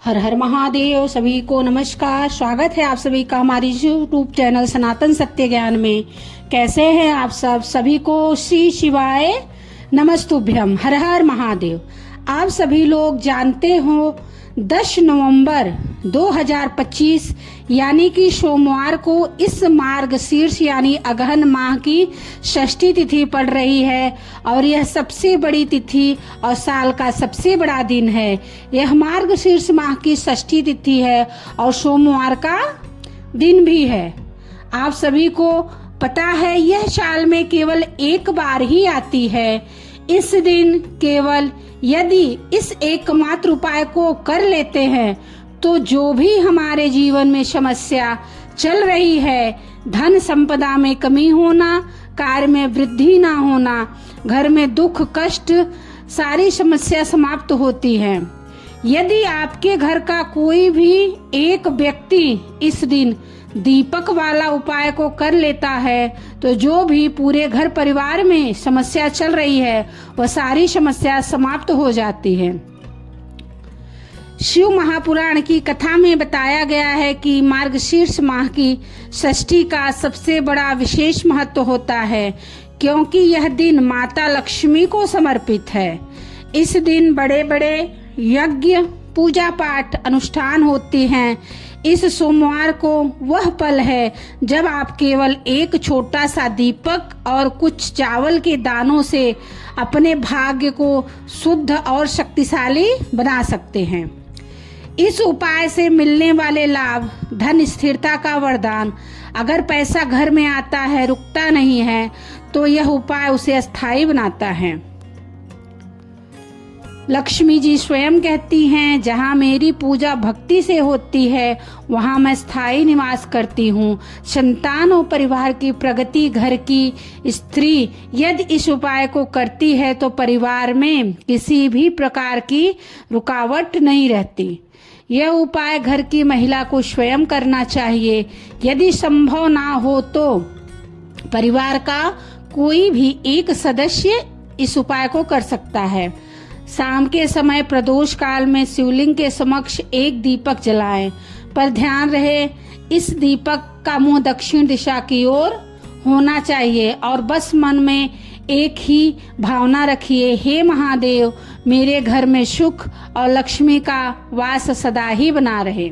हर हर महादेव। सभी को नमस्कार। स्वागत है आप सभी का हमारी यूट्यूब चैनल सनातन सत्य ज्ञान में। कैसे हैं आप सब? सभी को श्री शिवाय नमस्तुभ्यम। हर हर महादेव। आप सभी लोग जानते हो 10 नवंबर 2025 यानी कि सोमवार को इस मार्गशीर्ष यानी अगहन माह की षष्ठी तिथि पड़ रही है और यह सबसे बड़ी तिथि और साल का सबसे बड़ा दिन है। यह मार्गशीर्ष माह की षष्ठी तिथि है और सोमवार का दिन भी है। आप सभी को पता है यह साल में केवल एक बार ही आती है। इस दिन केवल यदि इस एकमात्र उपाय को कर लेते हैं तो जो भी हमारे जीवन में समस्या चल रही है, धन संपदा में कमी होना, कार्य में वृद्धि ना होना, घर में दुख कष्ट, सारी समस्या समाप्त होती है। यदि आपके घर का कोई भी एक व्यक्ति इस दिन दीपक वाला उपाय को कर लेता है तो जो भी पूरे घर परिवार में समस्या चल रही है वह सारी समस्या समाप्त हो जाती है। शिव महापुराण की कथा में बताया गया है कि मार्गशीर्ष माह की षष्ठी का सबसे बड़ा विशेष महत्व होता है क्योंकि यह दिन माता लक्ष्मी को समर्पित है। इस दिन बड़े बड़े यज्ञ पूजा पाठ अनुष्ठान होते हैं। इस सोमवार को वह पल है जब आप केवल एक छोटा सा दीपक और कुछ चावल के दानों से अपने भाग्य को शुद्ध और शक्तिशाली बना सकते हैं। इस उपाय से मिलने वाले लाभ, धन स्थिरता का वरदान। अगर पैसा घर में आता है, रुकता नहीं है, तो यह उपाय उसे स्थायी बनाता है। लक्ष्मी जी स्वयं कहती हैं, जहाँ मेरी पूजा भक्ति से होती है वहाँ मैं स्थायी निवास करती हूँ। संतान और परिवार की प्रगति, घर की स्त्री यदि इस उपाय को करती है तो परिवार में किसी भी प्रकार की रुकावट नहीं रहती। यह उपाय घर की महिला को स्वयं करना चाहिए। यदि संभव ना हो तो परिवार का कोई भी एक सदस्य इस उपाय को कर सकता है। शाम के समय प्रदोष काल में शिवलिंग के समक्ष एक दीपक जलाएं, पर ध्यान रहे इस दीपक का मुंह दक्षिण दिशा की ओर होना चाहिए और बस मन में एक ही भावना रखिए, हे महादेव मेरे घर में सुख और लक्ष्मी का वास सदा ही बना रहे।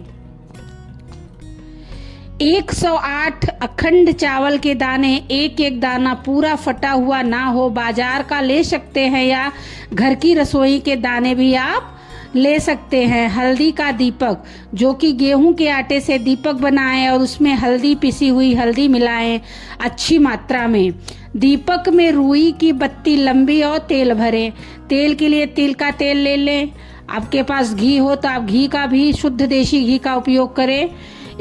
108 अखंड चावल के दाने, एक एक दाना पूरा फटा हुआ ना हो, बाजार का ले सकते हैं या घर की रसोई के दाने भी आप ले सकते हैं। हल्दी का दीपक, जो कि गेहूं के आटे से दीपक बनाएं और उसमें हल्दी, पिसी हुई हल्दी मिलाएं अच्छी मात्रा में। दीपक में रुई की बत्ती लंबी और तेल भरें। तेल के लिए तिल का तेल ले लें। आपके पास घी हो तो आप घी का भी, शुद्ध देशी घी का उपयोग करें।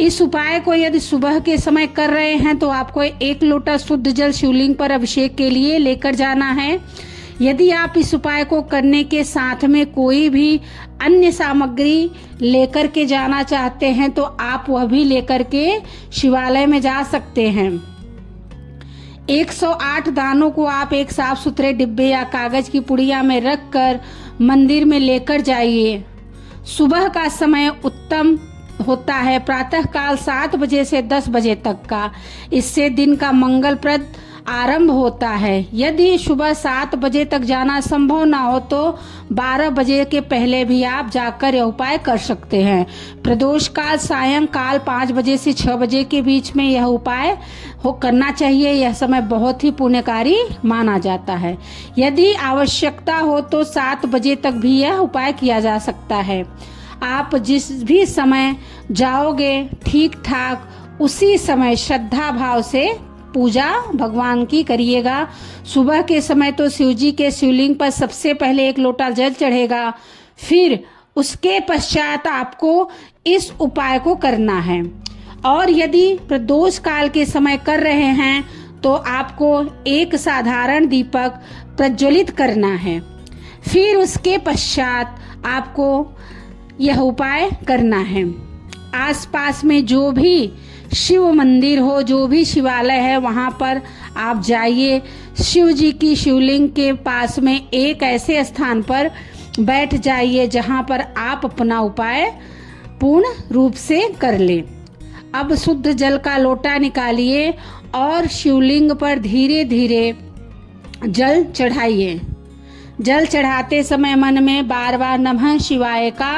इस उपाय को यदि सुबह के समय कर रहे हैं तो आपको 1 लोटा शुद्ध जल शिवलिंग पर अभिषेक के लिए लेकर जाना है। यदि आप इस उपाय को करने के साथ में कोई भी अन्य सामग्री लेकर के जाना चाहते हैं तो आप वह भी लेकर के शिवालय में जा सकते हैं। 108 दानों को आप एक साफ सुथरे डिब्बे या कागज की पुड़िया में रखकर मंदिर में लेकर जाइए। सुबह का समय उत्तम होता है, प्रातः काल 7 बजे से 10 बजे तक का। इससे दिन का मंगलप्रद आरंभ होता है। यदि सुबह 7 बजे तक जाना संभव ना हो तो 12 बजे के पहले भी आप जाकर यह उपाय कर सकते हैं। प्रदोष काल सायंकाल 5 बजे से 6 बजे के बीच में यह उपाय करना चाहिए। यह समय बहुत ही पुण्यकारी माना जाता है। यदि आवश्यकता हो तो 7 बजे तक भी यह उपाय किया जा सकता है। आप जिस भी समय जाओगे ठीक ठाक उसी समय श्रद्धा भाव से पूजा भगवान की करिएगा। सुबह के समय तो शिव जी के शिवलिंग पर सबसे पहले 1 लोटा जल चढ़ेगा, फिर उसके पश्चात आपको इस उपाय को करना है। और यदि प्रदोष काल के समय कर रहे हैं तो आपको एक साधारण दीपक प्रज्वलित करना है। फिर उसके पश्चात आपको यह उपाय करना है। आसपास में जो भी शिव मंदिर हो, जो भी शिवालय है, वहाँ पर आप जाइए। शिव जी की शिवलिंग के पास में एक ऐसे स्थान पर बैठ जाइए जहाँ पर आप अपना उपाय पूर्ण रूप से कर ले। अब शुद्ध जल का लोटा निकालिए और शिवलिंग पर धीरे धीरे जल चढ़ाइए। जल चढ़ाते समय मन में बार बार नमः शिवाय का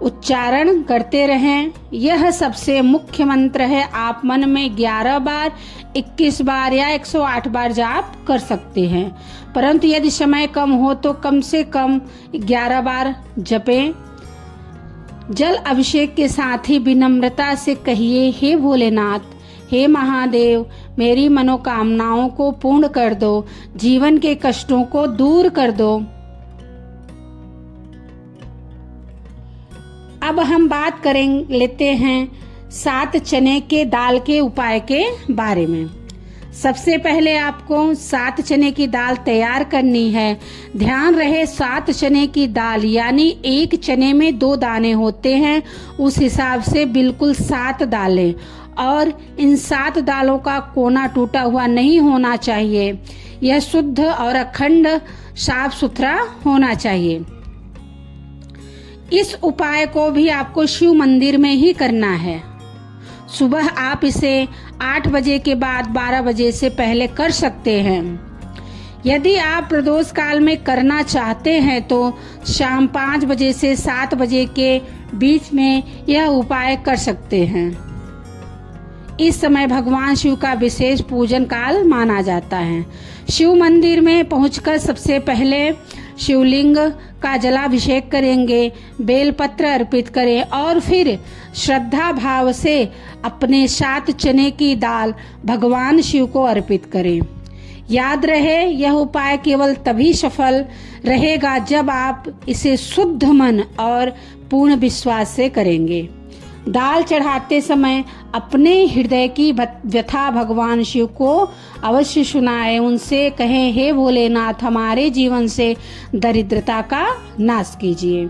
उच्चारण करते रहें। यह सबसे मुख्य मंत्र है। आप मन में 11 बार, 21 बार या 108 बार जाप कर सकते हैं, परंतु यदि समय कम हो तो कम से कम 11 बार जपें। जल अभिषेक के साथ ही विनम्रता से कहिए, हे भोलेनाथ, हे महादेव, मेरी मनोकामनाओं को पूर्ण कर दो, जीवन के कष्टों को दूर कर दो। अब हम बात लेते हैं 7 चने के दाल के उपाय के बारे में। सबसे पहले आपको 7 चने की दाल तैयार करनी है। ध्यान रहे 7 चने की दाल यानी एक चने में 2 दाने होते हैं, उस हिसाब से बिल्कुल 7 दालें। और इन 7 दालों का कोना टूटा हुआ नहीं होना चाहिए। यह शुद्ध और अखंड साफ सुथरा होना चाहिए। इस उपाय को भी आपको शिव मंदिर में ही करना है। सुबह आप इसे 8 बजे के बाद 12 बजे से पहले कर सकते हैं। यदि आप प्रदोष काल में करना चाहते हैं तो शाम 5 बजे से 7 बजे के बीच में यह उपाय कर सकते हैं। इस समय भगवान शिव का विशेष पूजन काल माना जाता है। शिव मंदिर में पहुंचकर सबसे पहले शिवलिंग का जलाभिषेक करेंगे, बेलपत्र अर्पित करें और फिर श्रद्धा भाव से अपने 7 चने की दाल भगवान शिव को अर्पित करें। याद रहे यह उपाय केवल तभी सफल रहेगा जब आप इसे शुद्ध मन और पूर्ण विश्वास से करेंगे। दाल चढ़ाते समय अपने हृदय की व्यथा भगवान शिव को अवश्य सुनाएं। उनसे कहें, हे भोलेनाथ, हमारे जीवन से दरिद्रता का नाश कीजिए।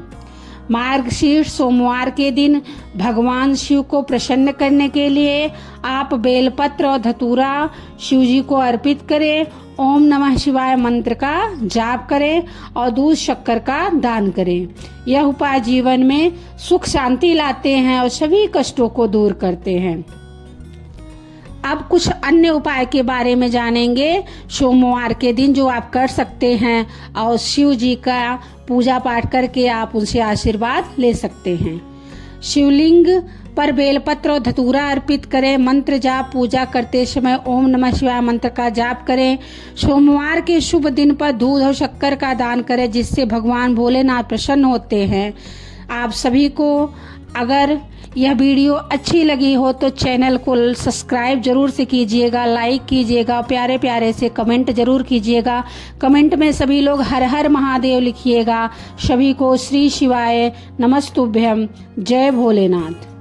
मार्गशीर्ष सोमवार के दिन भगवान शिव को प्रसन्न करने के लिए आप बेलपत्र और धतूरा शिव जी को अर्पित करें। ओम नमः शिवाय मंत्र का जाप करें और दूध शक्कर का दान करें। यह उपाय जीवन में सुख शांति लाते हैं और सभी कष्टों को दूर करते हैं। अब कुछ अन्य उपाय के बारे में जानेंगे सोमवार के दिन जो आप कर सकते हैं और शिव जी का पूजा पाठ करके आप उनसे आशीर्वाद ले सकते हैं। शिवलिंग पर बेलपत्र और धतूरा अर्पित करें। मंत्र जाप पूजा करते समय ओम नमः शिवाय मंत्र का जाप करें। सोमवार के शुभ दिन पर दूध और शक्कर का दान करें, जिससे भगवान भोलेनाथ प्रसन्न होते हैं। आप सभी को अगर यह वीडियो अच्छी लगी हो तो चैनल को सब्सक्राइब जरूर से कीजिएगा, लाइक कीजिएगा, प्यारे प्यारे से कमेंट जरूर कीजिएगा। कमेंट में सभी लोग हर हर महादेव लिखिएगा। सभी को श्री शिवाय नमस्तुभ्यम। जय भोलेनाथ।